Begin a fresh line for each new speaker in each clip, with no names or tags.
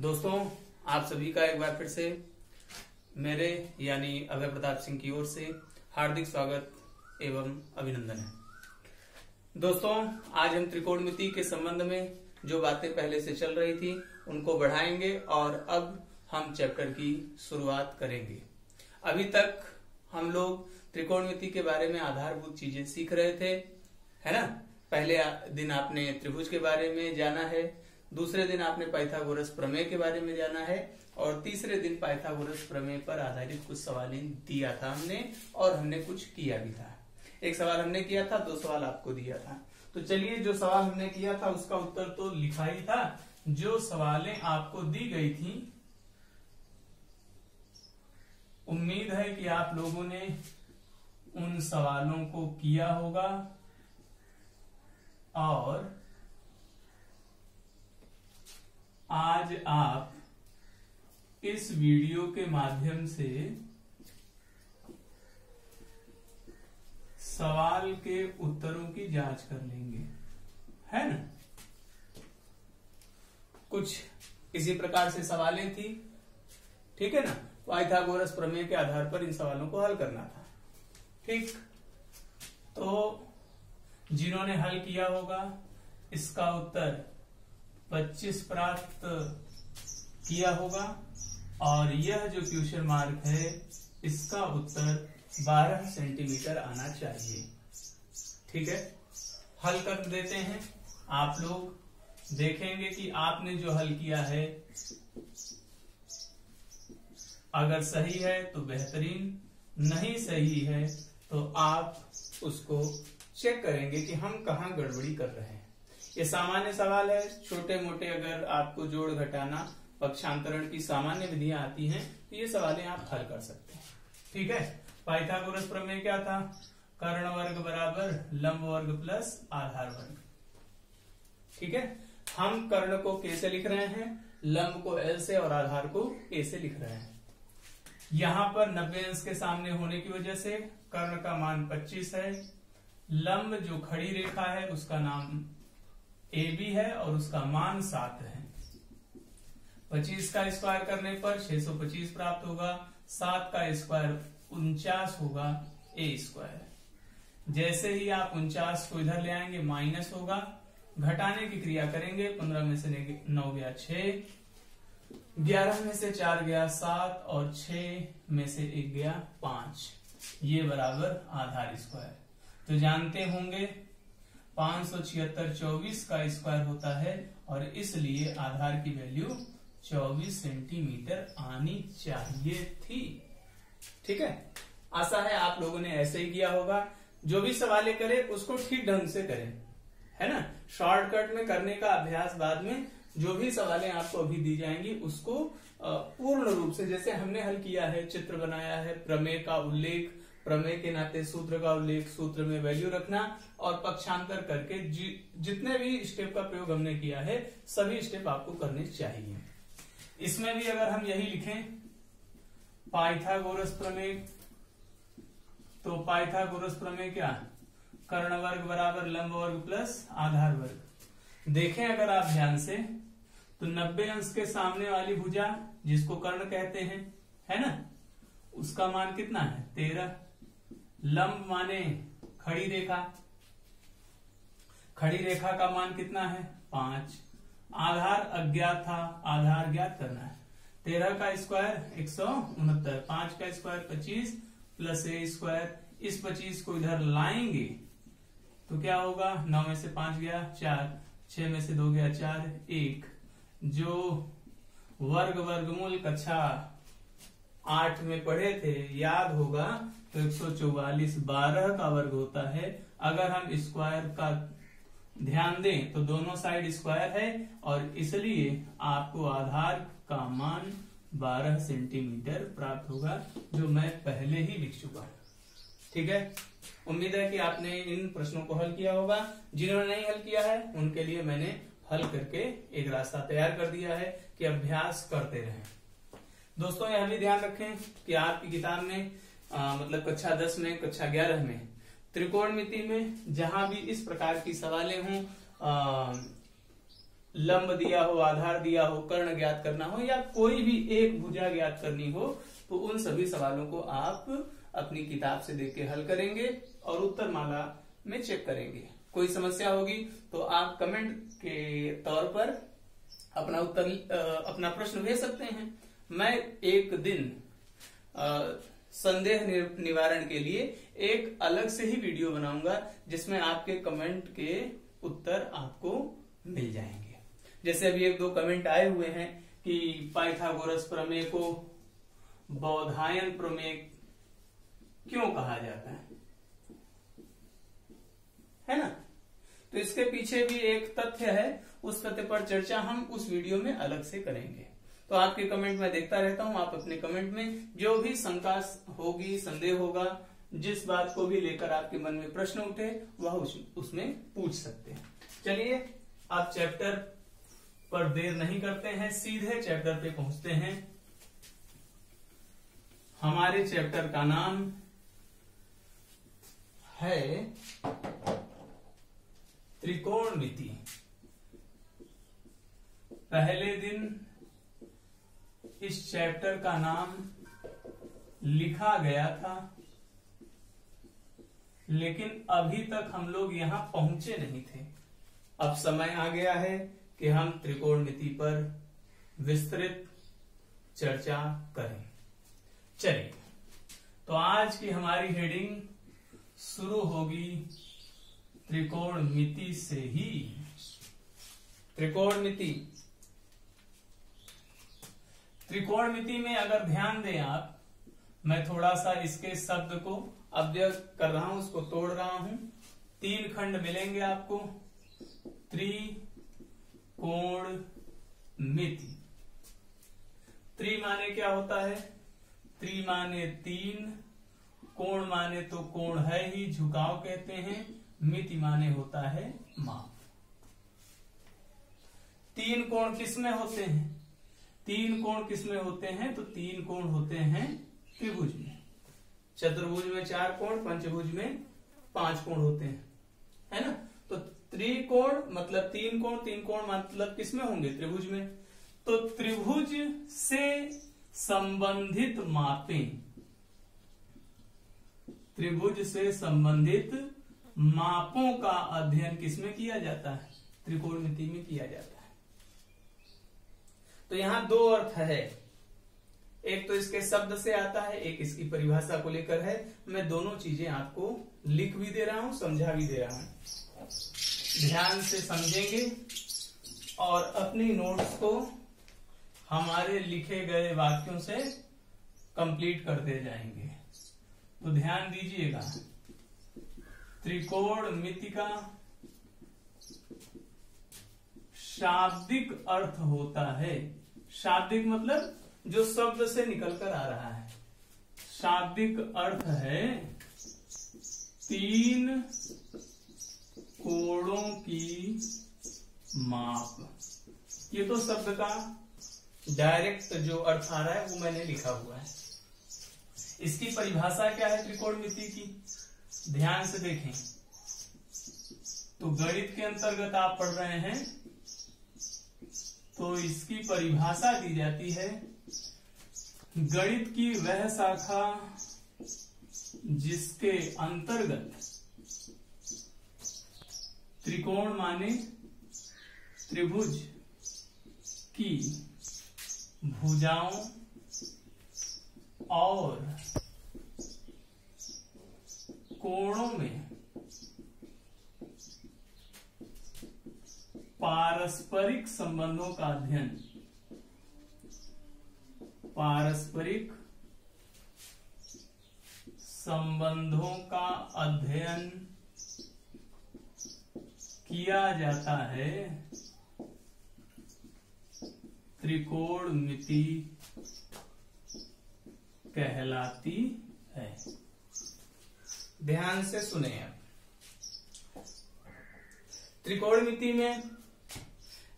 दोस्तों, आप सभी का एक बार फिर से मेरे यानी अभय प्रताप सिंह की ओर से हार्दिक स्वागत एवं अभिनंदन है। दोस्तों, आज हम त्रिकोणमिति के संबंध में जो बातें पहले से चल रही थी उनको बढ़ाएंगे और अब हम चैप्टर की शुरुआत करेंगे। अभी तक हम लोग त्रिकोणमिति के बारे में आधारभूत चीजें सीख रहे थे, है ना। पहले दिन आपने त्रिभुज के बारे में जाना है, दूसरे दिन आपने पाइथागोरस प्रमेय के बारे में जाना है और तीसरे दिन पाइथागोरस प्रमेय पर आधारित कुछ सवाल दिया था हमने और हमने कुछ किया भी था। एक सवाल हमने किया था, दो सवाल आपको दिया था। तो चलिए, जो सवाल हमने किया था उसका उत्तर तो लिखा ही था। जो सवालें आपको दी गई थी, उम्मीद है कि आप लोगों ने उन सवालों को किया होगा और आज आप इस वीडियो के माध्यम से सवाल के उत्तरों की जांच कर लेंगे, है ना। कुछ इसी प्रकार से सवालें थी, ठीक है ना। पाइथागोरस प्रमेय के आधार पर इन सवालों को हल करना था, ठीक। तो जिन्होंने हल किया होगा इसका उत्तर 25 प्राप्त किया होगा और यह जो क्वेश्चन मार्क है इसका उत्तर 12 सेंटीमीटर आना चाहिए, ठीक है। हल कर देते हैं। आप लोग देखेंगे कि आपने जो हल किया है अगर सही है तो बेहतरीन, नहीं सही है तो आप उसको चेक करेंगे कि हम कहाँ गड़बड़ी कर रहे हैं। ये सामान्य सवाल है, छोटे मोटे अगर आपको जोड़ घटाना पक्षांतरण की सामान्य विधियां आती हैं तो ये सवालें आप हल कर सकते हैं, ठीक है। पाइथागोरस प्रमेय क्या था? कर्ण वर्ग बराबर लंब वर्ग प्लस आधार वर्ग, ठीक है। हम कर्ण को k से लिख रहे हैं, लंब को l से और आधार को a से लिख रहे हैं। यहां पर 90 अंश के सामने होने की वजह से कर्ण का मान 25 है, लंब जो खड़ी रेखा है उसका नाम AB है और उसका मान 7 है। 25 का स्क्वायर करने पर 625 प्राप्त होगा, 7 का स्क्वायर 49 होगा A स्क्वायर। जैसे ही आप 49 को इधर ले आएंगे माइनस होगा, घटाने की क्रिया करेंगे, 15 में से 9 गया 6, 11 में से 4 गया 7 और 6 में से 1 गया 5, ये बराबर आधार स्क्वायर। तो जानते होंगे 576 24 का स्क्वायर होता है और इसलिए आधार की वैल्यू 24 सेंटीमीटर आनी चाहिए थी, ठीक है। आशा है आप लोगों ने ऐसे ही किया होगा। जो भी सवालें करें उसको ठीक ढंग से करें, है ना। शॉर्टकट में करने का अभ्यास बाद में, जो भी सवालें आपको अभी दी जाएंगी उसको पूर्ण रूप से, जैसे हमने हल किया है, चित्र बनाया है, प्रमेय का उल्लेख, प्रमेय के नाते सूत्र का उल्लेख, सूत्र में वैल्यू रखना और पक्षांतर करके जितने भी स्टेप का प्रयोग हमने किया है सभी स्टेप आपको करने चाहिए। इसमें भी अगर हम यही लिखें पाइथागोरस प्रमेय, तो पाइथागोरस प्रमेय क्या? कर्ण वर्ग बराबर लंब वर्ग प्लस आधार वर्ग। देखें अगर आप ध्यान से तो 90 अंश के सामने वाली भुजा जिसको कर्ण कहते हैं, है ना, उसका मान कितना है? 13। लंब माने खड़ी रेखा, खड़ी रेखा का मान कितना है? 5। आधार अज्ञात था, आधार ज्ञात करना है। 13 का स्क्वायर 169, 5 का स्क्वायर 25 प्लस a स्क्वायर। इस 25 को इधर लाएंगे तो क्या होगा? 9 में से 5 गया 4, 6 में से 2 गया 4, 1। जो वर्गमूल कक्षा 8 में पढ़े थे याद होगा, तो 144 12 का वर्ग होता है। अगर हम स्क्वायर का ध्यान दें तो दोनों साइड स्क्वायर है और इसलिए आपको आधार का मान 12 सेंटीमीटर प्राप्त होगा, जो मैं पहले ही लिख चुका हूं, ठीक है। उम्मीद है कि आपने इन प्रश्नों को हल किया होगा। जिन्होंने नहीं हल किया है उनके लिए मैंने हल करके एक रास्ता तैयार कर दिया है कि अभ्यास करते रहें। दोस्तों, यह भी ध्यान रखें कि आपकी किताब में मतलब कक्षा 10 में, कक्षा 11 में त्रिकोणमिति में जहां भी इस प्रकार की सवालें हों, लंब दिया हो, आधार दिया हो, कर्ण ज्ञात करना हो, या कोई भी एक भुजा ज्ञात करनी हो, तो उन सभी सवालों को आप अपनी किताब से देख के हल करेंगे और उत्तर माला में चेक करेंगे। कोई समस्या होगी तो आप कमेंट के तौर पर अपना उत्तर, अपना प्रश्न भेज सकते हैं। मैं एक दिन संदेह निवारण के लिए एक अलग से ही वीडियो बनाऊंगा, जिसमें आपके कमेंट के उत्तर आपको मिल जाएंगे। जैसे अभी एक दो कमेंट आए हुए हैं कि पाइथागोरस प्रमेय को बौधायन प्रमेय क्यों कहा जाता है ना? तो इसके पीछे भी एक तथ्य है, उस तथ्य पर चर्चा हम उस वीडियो में अलग से करेंगे। तो आपके कमेंट में देखता रहता हूं, आप अपने कमेंट में जो भी शंका होगी, संदेह होगा, जिस बात को भी लेकर आपके मन में प्रश्न उठे वह उसमें पूछ सकते हैं। चलिए आप चैप्टर पर देर नहीं करते हैं, सीधे चैप्टर पे पहुंचते हैं। हमारे चैप्टर का नाम है त्रिकोणमिति। पहले दिन इस चैप्टर का नाम लिखा गया था, लेकिन अभी तक हम लोग यहां पहुंचे नहीं थे। अब समय आ गया है कि हम त्रिकोणमिति पर विस्तृत चर्चा करें। चलिए, तो आज की हमारी हेडिंग शुरू होगी त्रिकोणमिति से ही। त्रिकोणमिति में अगर ध्यान दें आप, मैं थोड़ा सा इसके शब्द को अव्यय कर रहा हूं, उसको तोड़ रहा हूं। 3 खंड मिलेंगे आपको। त्रिकोणमिति। त्रि माने क्या होता है? त्रि माने 3, कोण माने तो कोण है ही, झुकाव कहते हैं, मिति माने होता है माप। 3 कोण किसमें होते हैं? 3 कोण किसमें होते हैं? तो 3 कोण होते हैं त्रिभुज में। चतुर्भुज में 4 कोण, पंचभुज में 5 कोण होते हैं, है ना? तो त्रिकोण मतलब 3 कोण, 3 कोण मतलब किसमें होंगे? त्रिभुज में। तो त्रिभुज से संबंधित मापें, त्रिभुज से संबंधित मापों का अध्ययन किसमें किया जाता है? त्रिकोणमिति में किया जाता है। तो यहां 2 अर्थ है, एक तो इसके शब्द से आता है, एक इसकी परिभाषा को लेकर है। मैं दोनों चीजें आपको लिख भी दे रहा हूं, समझा भी दे रहा हूं। ध्यान से समझेंगे और अपनी नोट्स को हमारे लिखे गए वाक्यों से कंप्लीट करते जाएंगे। तो ध्यान दीजिएगा, त्रिकोणमिति का शाब्दिक अर्थ होता है। शाब्दिक मतलब जो शब्द से निकलकर आ रहा है। शाब्दिक अर्थ है 3 कोणों की माप। ये तो शब्द का डायरेक्ट जो अर्थ आ रहा है वो मैंने लिखा हुआ है। इसकी परिभाषा क्या है त्रिकोणमिति की? ध्यान से देखें तो गणित के अंतर्गत आप पढ़ रहे हैं तो इसकी परिभाषा दी जाती है, गणित की वह शाखा जिसके अंतर्गत त्रिकोण माने त्रिभुज की भुजाओं और कोणों में पारस्परिक संबंधों का अध्ययन, पारस्परिक संबंधों का अध्ययन किया जाता है, त्रिकोणमिति कहलाती है। ध्यान से सुने आप। त्रिकोणमिति में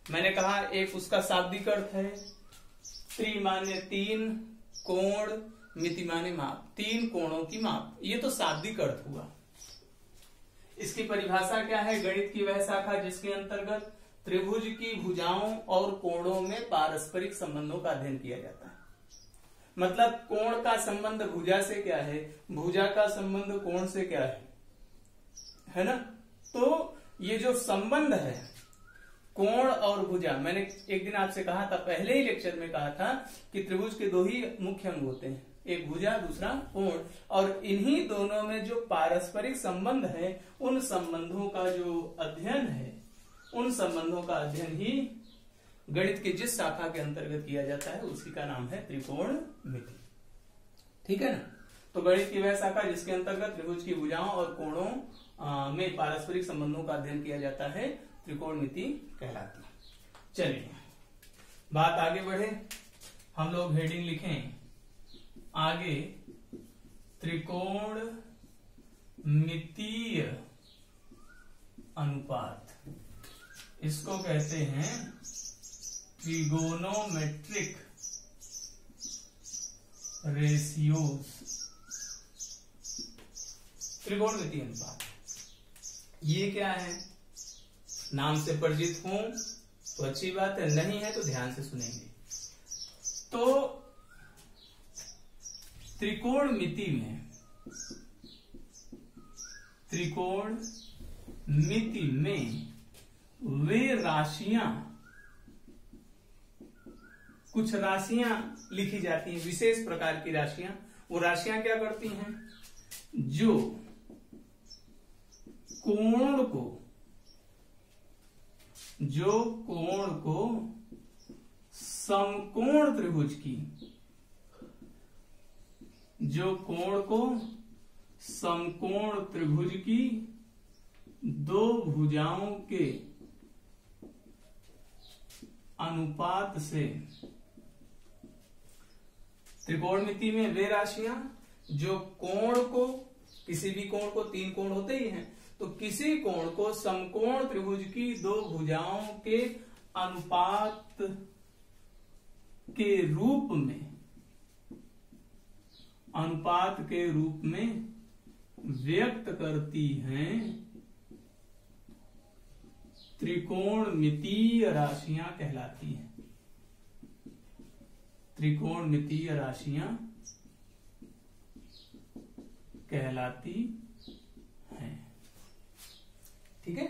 मैंने कहा एक उसका शाब्दिक अर्थ है, त्रि माने 3, कोण, मिति माने माप, 3 कोणों की माप। ये तो शाब्दिक अर्थ हुआ। इसकी परिभाषा क्या है? गणित की वह शाखा जिसके अंतर्गत त्रिभुज की भुजाओं और कोणों में पारस्परिक संबंधों का अध्ययन किया जाता है। मतलब कोण का संबंध भुजा से क्या है, भुजा का संबंध कोण से क्या है ना। तो ये जो संबंध है कोण और भुजा, मैंने एक दिन आपसे कहा था, पहले ही लेक्चर में कहा था कि त्रिभुज के दो ही मुख्य अंग होते हैं, एक भुजा दूसरा कोण, और इन्हीं दोनों में जो पारस्परिक संबंध है उन संबंधों का जो अध्ययन है, उन संबंधों का अध्ययन ही गणित की जिस शाखा के अंतर्गत किया जाता है उसी का नाम है त्रिकोणमिति। ठीक है ना। तो गणित की वह शाखा जिसके अंतर्गत त्रिभुज की भुजाओं और कोणों में पारस्परिक संबंधों का अध्ययन किया जाता है त्रिकोणमिति कहलाती है। चलिए बात आगे बढ़े, हम लोग हेडिंग लिखें आगे, त्रिकोणमितीय अनुपात, इसको कहते हैं ट्रिगोनोमेट्रिक रेशियोज। त्रिकोणमितीय अनुपात ये क्या है, नाम से परिचित हूं तो अच्छी बात है, नहीं है तो ध्यान से सुनेंगे। तो त्रिकोणमिति में वे राशियां, कुछ राशियां लिखी जाती हैं, विशेष प्रकार की राशियां। वो राशियां क्या करती हैं, जो कोण को समकोण त्रिभुज की, जो कोण को समकोण त्रिभुज की दो भुजाओं के अनुपात से, त्रिकोणमिति में वे राशियां जो कोण को, किसी भी कोण को, तीन कोण होते ही हैं, तो किसी कोण को समकोण त्रिभुज की दो भुजाओं के अनुपात के रूप में व्यक्त करती हैं, त्रिकोणमितीय राशियां कहलाती हैं। त्रिकोणमितीय राशियां कहलाती हैं। ठीक है,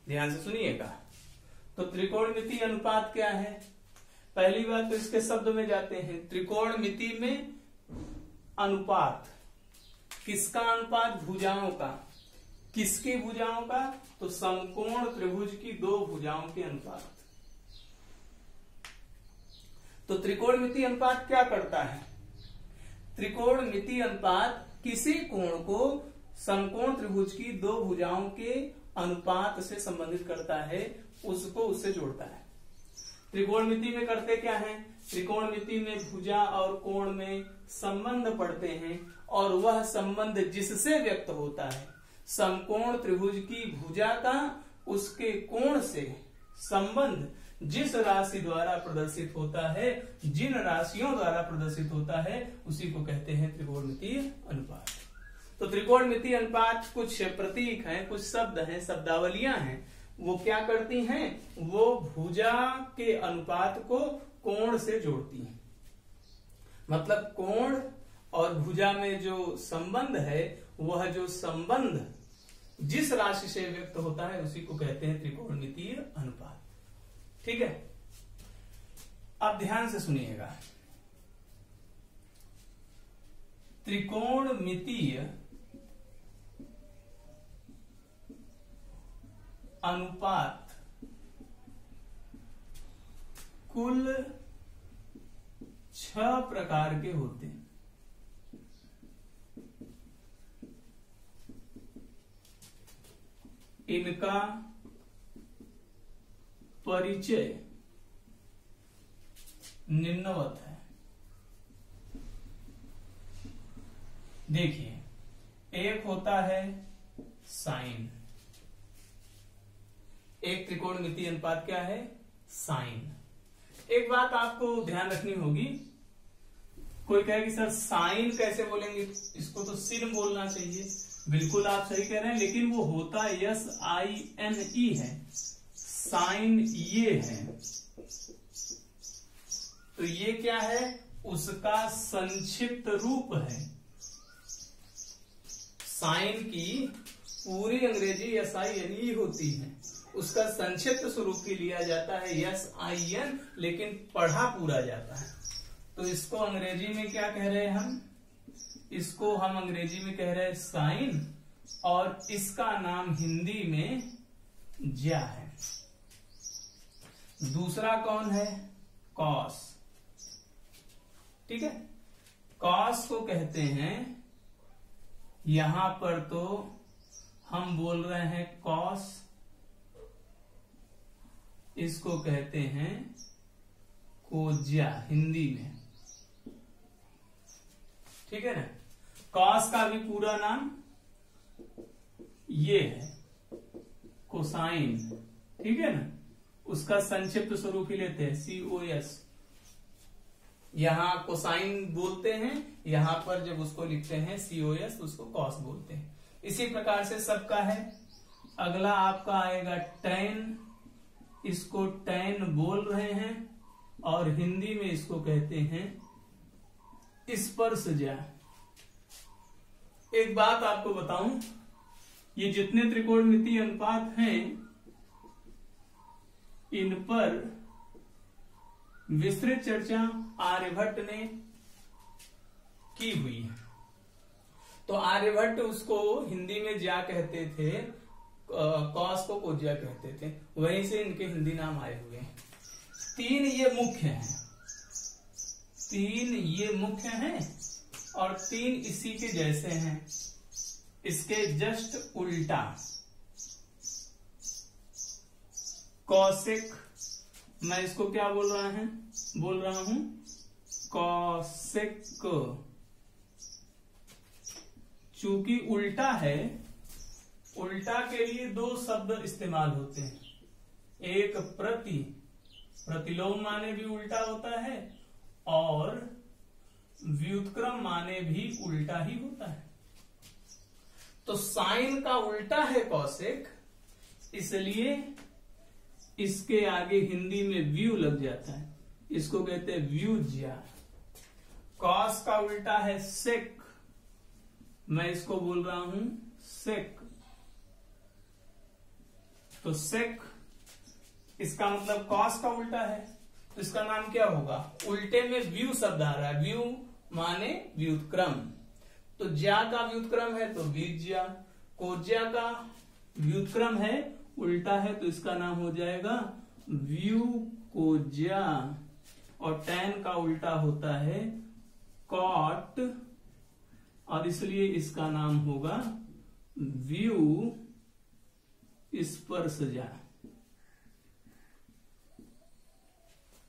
ध्यान से सुनिएगा। तो त्रिकोणमितीय अनुपात क्या है, पहली बात तो इसके शब्द में जाते हैं। त्रिकोणमिति में अनुपात, किसका अनुपात, भुजाओं का। किसकी भुजाओं का, तो समकोण त्रिभुज की दो भुजाओं के अनुपात। तो त्रिकोणमितीय अनुपात क्या करता है, त्रिकोणमितीय अनुपात किसी कोण को समकोण त्रिभुज की दो भुजाओं के अनुपात से संबंधित करता है, उसको उससे जोड़ता है। त्रिकोणमिति में करते क्या है, त्रिकोणमिति में भुजा और कोण में संबंध पढ़ते हैं, और वह संबंध जिससे व्यक्त होता है, समकोण त्रिभुज की भुजा का उसके कोण से संबंध जिस राशि द्वारा प्रदर्शित होता है, जिन राशियों द्वारा प्रदर्शित होता है, उसी को कहते हैं त्रिकोणमितीय अनुपात। तो त्रिकोणमितीय अनुपात कुछ प्रतीक हैं, कुछ शब्द हैं, शब्दावलियां हैं, वो क्या करती हैं, वो भुजा के अनुपात को कोण से जोड़ती हैं। मतलब कोण और भुजा में जो संबंध है, वह जो संबंध जिस राशि से व्यक्त होता है, उसी को कहते हैं त्रिकोणमितीय अनुपात। ठीक है, अब ध्यान से सुनिएगा। त्रिकोणमितीय अनुपात कुल 6 प्रकार के होते हैं। इनका परिचय निम्नवत है। देखिए, एक होता है साइन। एक त्रिकोणमितीय अनुपात क्या है, साइन। एक बात आपको ध्यान रखनी होगी, कोई कहे कि सर साइन कैसे बोलेंगे, इसको तो सिन बोलना चाहिए। बिल्कुल आप सही कह रहे हैं, लेकिन वो होता SINE है, साइन ये है, तो ये क्या है, उसका संक्षिप्त रूप है। साइन की पूरी अंग्रेजी SINE होती है, उसका संक्षिप्त स्वरूप ही लिया जाता है SIN, लेकिन पढ़ा पूरा जाता है। तो इसको अंग्रेजी में क्या कह रहे हैं हम, इसको हम अंग्रेजी में कह रहे हैं साइन, और इसका नाम हिंदी में ज्या है। दूसरा कौन है, कॉस। ठीक है, कॉस को कहते हैं, यहां पर तो हम बोल रहे हैं कॉस, इसको कहते हैं कोज्या हिंदी में। ठीक है ना, कॉस का भी पूरा नाम ये है, कोसाइन। ठीक है ना, उसका संक्षिप्त स्वरूप ही लेते हैं COS। यहां कोसाइन बोलते हैं, यहां पर जब उसको लिखते हैं COS उसको कॉस बोलते हैं। इसी प्रकार से सबका है। अगला आपका आएगा टैन, इसको टैन बोल रहे हैं, और हिंदी में इसको कहते हैं स्पर्शज्या। एक बात आपको बताऊं, ये जितने त्रिकोणमितीय अनुपात हैं, इन पर विस्तृत चर्चा आर्यभट्ट ने की हुई है। तो आर्यभट्ट उसको हिंदी में ज्या कहते थे, कॉस को कोज्या कहते थे, वहीं से इनके हिंदी नाम आए हुए हैं। तीन ये मुख्य हैं, तीन ये मुख्य हैं, और तीन इसी के जैसे हैं, इसके जस्ट उल्टा। कौशिक, मैं इसको क्या बोल रहा हूं कौशिक। चूंकि उल्टा है, उल्टा के लिए दो शब्द इस्तेमाल होते हैं, एक प्रतिलोम माने भी उल्टा होता है, और व्युत्क्रम माने भी उल्टा ही होता है। तो साइन का उल्टा है कौशिक, इसलिए इसके आगे हिंदी में व्यू लग जाता है, इसको कहते हैं व्यूज्या। कॉस का उल्टा है सेक, मैं इसको बोल रहा हूं सेक। तो सेक, इसका मतलब कॉस का उल्टा है, तो इसका नाम क्या होगा, उल्टे में व्यू शब्द आ रहा है, व्यू माने व्युत्क्रम। तो ज्या का व्युत्क्रम है तो वीज्या, कोज्या का व्युत्क्रम है, उल्टा है, तो इसका नाम हो जाएगा व्यू कोज्या। और टैन का उल्टा होता है कॉट, और इसलिए इसका नाम होगा व्यू स्पर्शज्या।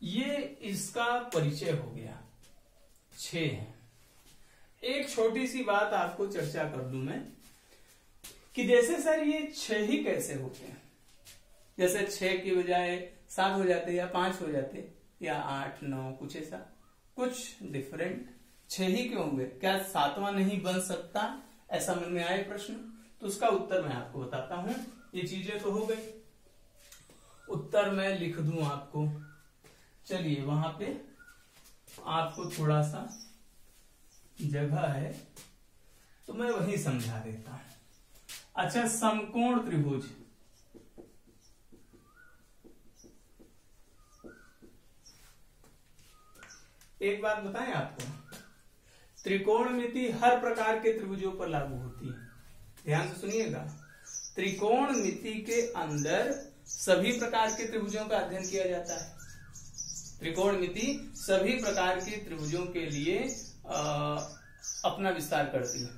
ये इसका परिचय हो गया। 6 है। एक छोटी सी बात आपको चर्चा कर दूं मैं, कि जैसे सर ये 6 ही कैसे होते हैं, जैसे 6 की बजाय 7 हो जाते या 5 हो जाते या 8, 9, कुछ ऐसा, कुछ डिफरेंट 6 ही क्यों होंगे, क्या 7वां नहीं बन सकता, ऐसा मन में आए प्रश्न। तो उसका उत्तर मैं आपको बताता हूं। ये चीजें तो हो गई, उत्तर मैं लिख दूं आपको। चलिए, वहां पे आपको थोड़ा सा जगह है तो मैं वही समझा देता हूं। अच्छा, समकोण त्रिभुज, एक बात बताएं आपको, त्रिकोणमिति हर प्रकार के त्रिभुजों पर लागू होती है। ध्यान से सुनिएगा, त्रिकोणमिति के अंदर सभी प्रकार के त्रिभुजों का अध्ययन किया जाता है। त्रिकोणमिति सभी प्रकार के त्रिभुजों के लिए अपना विस्तार करती है,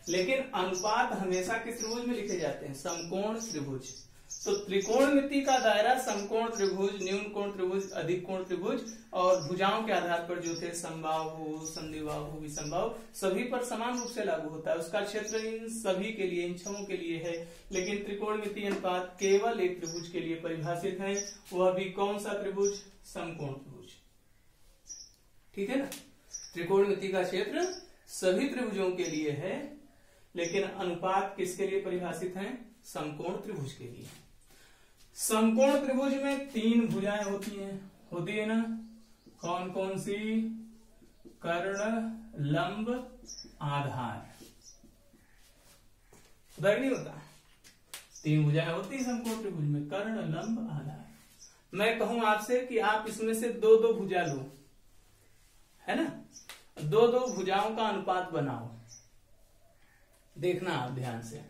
लेकिन अनुपात हमेशा किस त्रिभुज में लिखे जाते हैं, समकोण त्रिभुज। तो त्रिकोणमिति का दायरा समकोण त्रिभुज, न्यून कोण त्रिभुज, अधिक कोण त्रिभुज, और भुजाओं के आधार पर जो थे समबाहु, संधिबाहु, विषमबाहु, सभी पर समान रूप से लागू होता है। उसका क्षेत्र इन सभी के लिए, इन छहों के लिए है, लेकिन त्रिकोणमिति अनुपात केवल एक त्रिभुज के लिए परिभाषित है। वह भी कौन सा त्रिभुज, समकोण त्रिभुज। ठीक है ना, त्रिकोणमिति का क्षेत्र सभी त्रिभुजों के लिए है, लेकिन अनुपात किसके लिए परिभाषित है, समकोण त्रिभुज के लिए। समकोण त्रिभुज में 3 भुजाएं होती है ना? कौन कौन सी? कर्ण, लंब, आधार। होता नहीं होता? 3 भुजाएं होती है समकोण त्रिभुज में, कर्ण, लंब, आधार। मैं कहूं आपसे कि आप इसमें से 2-2 भुजा लो, है ना? 2-2 भुजाओं का अनुपात बनाओ। देखना आप ध्यान से,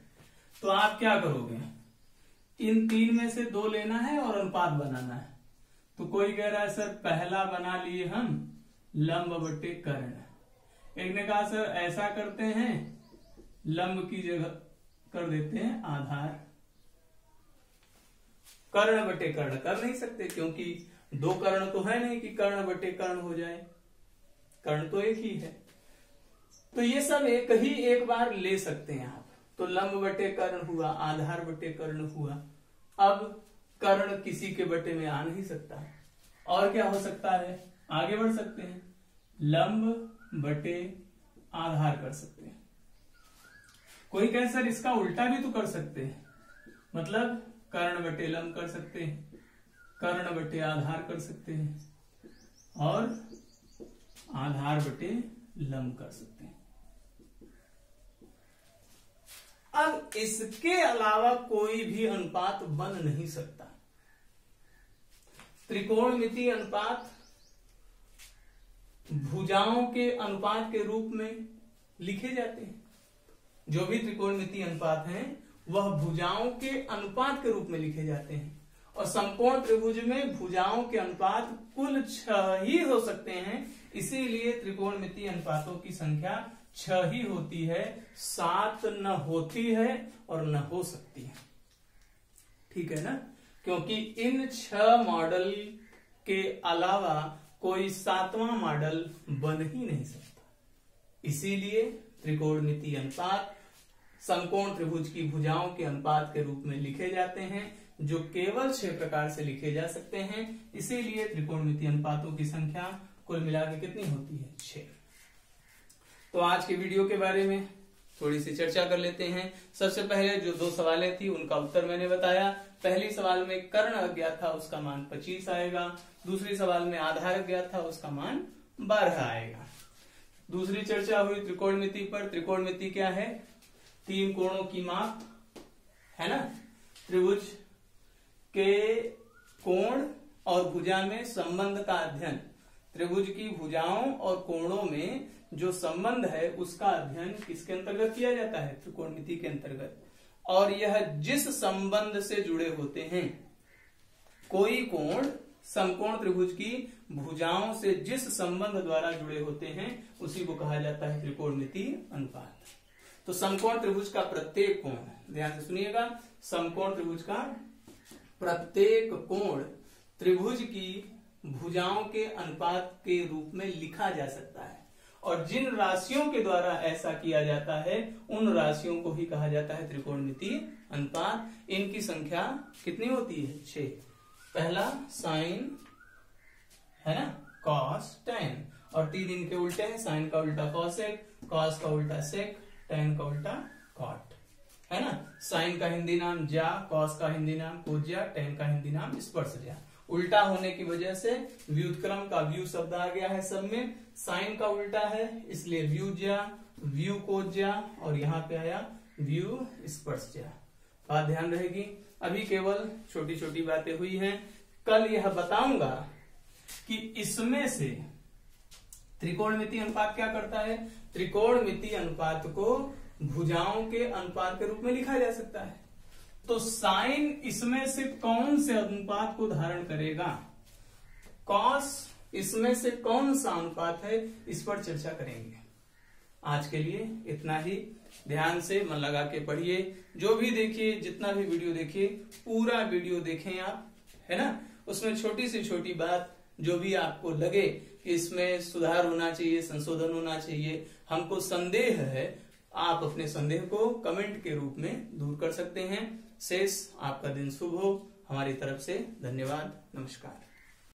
तो आप क्या करोगे? इन 3 में से 2 लेना है और अनुपात बनाना है। तो कोई कह रहा है सर पहला बना लिए हम लंब बटे कर्ण। एक ने कहा सर ऐसा करते हैं, लंब की जगह कर देते हैं आधार। कर्ण बटे कर्ण कर नहीं सकते, क्योंकि 2 कर्ण तो है नहीं कि कर्ण बटे कर्ण हो जाए, कर्ण तो एक ही है। तो ये सब एक बार ले सकते हैं आप। तो लंब बटे कर्ण हुआ, आधार बटे कर्ण हुआ। अब कर्ण किसी के बटे में आ नहीं सकता, और क्या हो सकता है? आगे बढ़ सकते हैं, लंब बटे आधार कर सकते हैं। कोई कहे सर इसका उल्टा भी तो कर सकते हैं, मतलब कर्ण बटे लंब कर सकते हैं, कर्ण बटे आधार कर सकते हैं, और आधार बटे लंब कर सकते हैं। अब इसके अलावा कोई भी अनुपात बन नहीं सकता। त्रिकोणमितीय अनुपात भुजाओं के अनुपात के रूप में लिखे जाते हैं। जो भी त्रिकोणमितीय अनुपात हैं वह भुजाओं के अनुपात के रूप में लिखे जाते हैं। और समकोण त्रिभुज में भुजाओं के अनुपात कुल 6 ही हो सकते हैं, इसीलिए त्रिकोणमितीय अनुपातों की संख्या 6 ही होती है, 7 न होती है और न हो सकती है। ठीक है ना? क्योंकि इन 6 मॉडल के अलावा कोई 7वां मॉडल बन ही नहीं सकता। इसीलिए त्रिकोणमितीय अनुपात समकोण त्रिभुज की भुजाओं के अनुपात के रूप में लिखे जाते हैं, जो केवल 6 प्रकार से लिखे जा सकते हैं। इसीलिए त्रिकोणमितीय अनुपातों की संख्या कुल मिलाकर कितनी होती है? 6। तो आज के वीडियो के बारे में थोड़ी सी चर्चा कर लेते हैं। सबसे पहले जो 2 सवालें थी उनका उत्तर मैंने बताया। पहली सवाल में कर्ण अज्ञात था, उसका मान 25 आएगा। दूसरी सवाल में आधार अज्ञात था, उसका मान 12 आएगा। दूसरी चर्चा हुई त्रिकोणमिति पर। त्रिकोणमिति क्या है? 3 कोणों की माप, है ना? त्रिभुज के कोण और भुजा में संबंध का अध्ययन। त्रिभुज की भुजाओं और कोणों में जो संबंध है उसका अध्ययन किसके अंतर्गत किया जाता है? त्रिकोणमिति के अंतर्गत। और यह जिस संबंध से जुड़े होते हैं, कोई कोण समकोण त्रिभुज की भुजाओं से जिस संबंध द्वारा जुड़े होते हैं उसी को कहा जाता है त्रिकोणमितीय अनुपात। तो समकोण त्रिभुज का प्रत्येक कोण, ध्यान से सुनिएगा, समकोण त्रिभुज का प्रत्येक कोण त्रिभुज की भुजाओं के अनुपात के रूप में लिखा जा सकता है। और जिन राशियों के द्वारा ऐसा किया जाता है उन राशियों को ही कहा जाता है त्रिकोणमितीय अनुपात। इनकी संख्या कितनी होती है? 6। पहला साइन, है ना, कॉस, टेन, और 3 इनके उल्टे हैं। साइन का उल्टा कॉसेक, कॉस का उल्टा सेक, टेन का उल्टा कॉट, है ना। साइन का हिंदी नाम जा, कॉस का हिंदी नाम कोज्या, टेन का हिंदी नाम स्पर्शजा। उल्टा होने की वजह से व्युत्क्रम का व्यू शब्द आ गया है सब में। साइन का उल्टा है इसलिए व्यूज्या, व्यू कोज्या, और यहाँ पे आया व्यू स्पर्शजा। बात ध्यान रहेगी। अभी केवल छोटी छोटी बातें हुई हैं। कल यह बताऊंगा कि इसमें से त्रिकोणमितीय अनुपात क्या करता है। त्रिकोणमितीय अनुपात को भुजाओं के अनुपात के रूप में लिखा जा सकता है। तो साइन इसमें से कौन से अनुपात को धारण करेगा, कॉस इसमें से कौन सा अनुपात है, इस पर चर्चा करेंगे। आज के लिए इतना ही। ध्यान से मन लगा के पढ़िए। जो भी देखिए, जितना भी वीडियो देखिए, पूरा वीडियो देखें आप, है ना। उसमें छोटी से छोटी बात जो भी आपको लगे कि इसमें सुधार होना चाहिए, संशोधन होना चाहिए, हमको संदेह है, आप अपने संदेह को कमेंट के रूप में दूर कर सकते हैं। शेष आपका दिन शुभ हो। हमारी तरफ से धन्यवाद। नमस्कार।